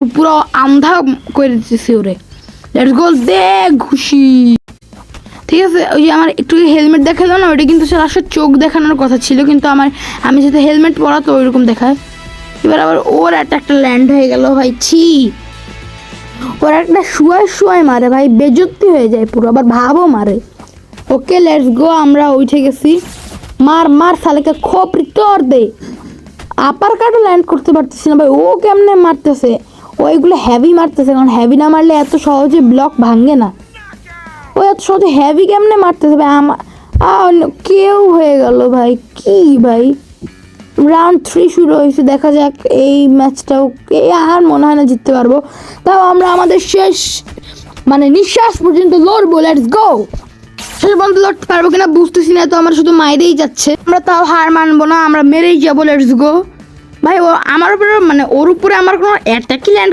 পুরো আন্ধা করে দিতেছি ওরে। লেটস গো, দে খুশি। ঠিক আছে, ওই যে আমার একটু হেলমেট দেখালো না, ওইটা কিন্তু স্যার আসলে চোখ দেখানোর কথা ছিল, কিন্তু আমি যেহেতু হেলমেট পরা তো ওইরকম দেখায়। এবার আবার ওর একটা ল্যান্ড হয়ে গেল ভাই, ছি। ওর একটা শুয়ায় মারে ভাই, বেজত্তি হয়ে যায় পুরো, আবার ভাবও মারে। ওকে লেটস গো, আমরা উঠে গেছি। মার সালেকে খোপড়ি তোর দে। আপার কাটও ল্যান্ড করতে পারতেছি না ভাই, ও কেমনে মারতেছে। ওইগুলো হেভি মারতেছে, কারণ হেভি না মারলে এত সহজে ব্লক ভাঙে না। ও এত সহজে হেভি কেমনে মারতেছে ভাই। কেউ হয়ে গেল ভাই, কি ভাই। রাউন্ড 3 শুরু হয়েছে, দেখা যাক এই ম্যাচটাও আর মনে হয় না জিততে পারবো। তাও আমরা আমাদের শেষ নিঃশ্বাস পর্যন্ত লড়বো। Let's go. শেষ পর্যন্ত লড়তে পারবো কিনা বুঝতেছি না, তো আমরা শুধু মাইরেই যাচ্ছে। আমরা তাও হার মানবো না, আমরা মেরেই যাবো। লেটস গো ভাই। ও আমার উপরে ওর উপরে আমার কোনো অ্যাটাকই ল্যান্ড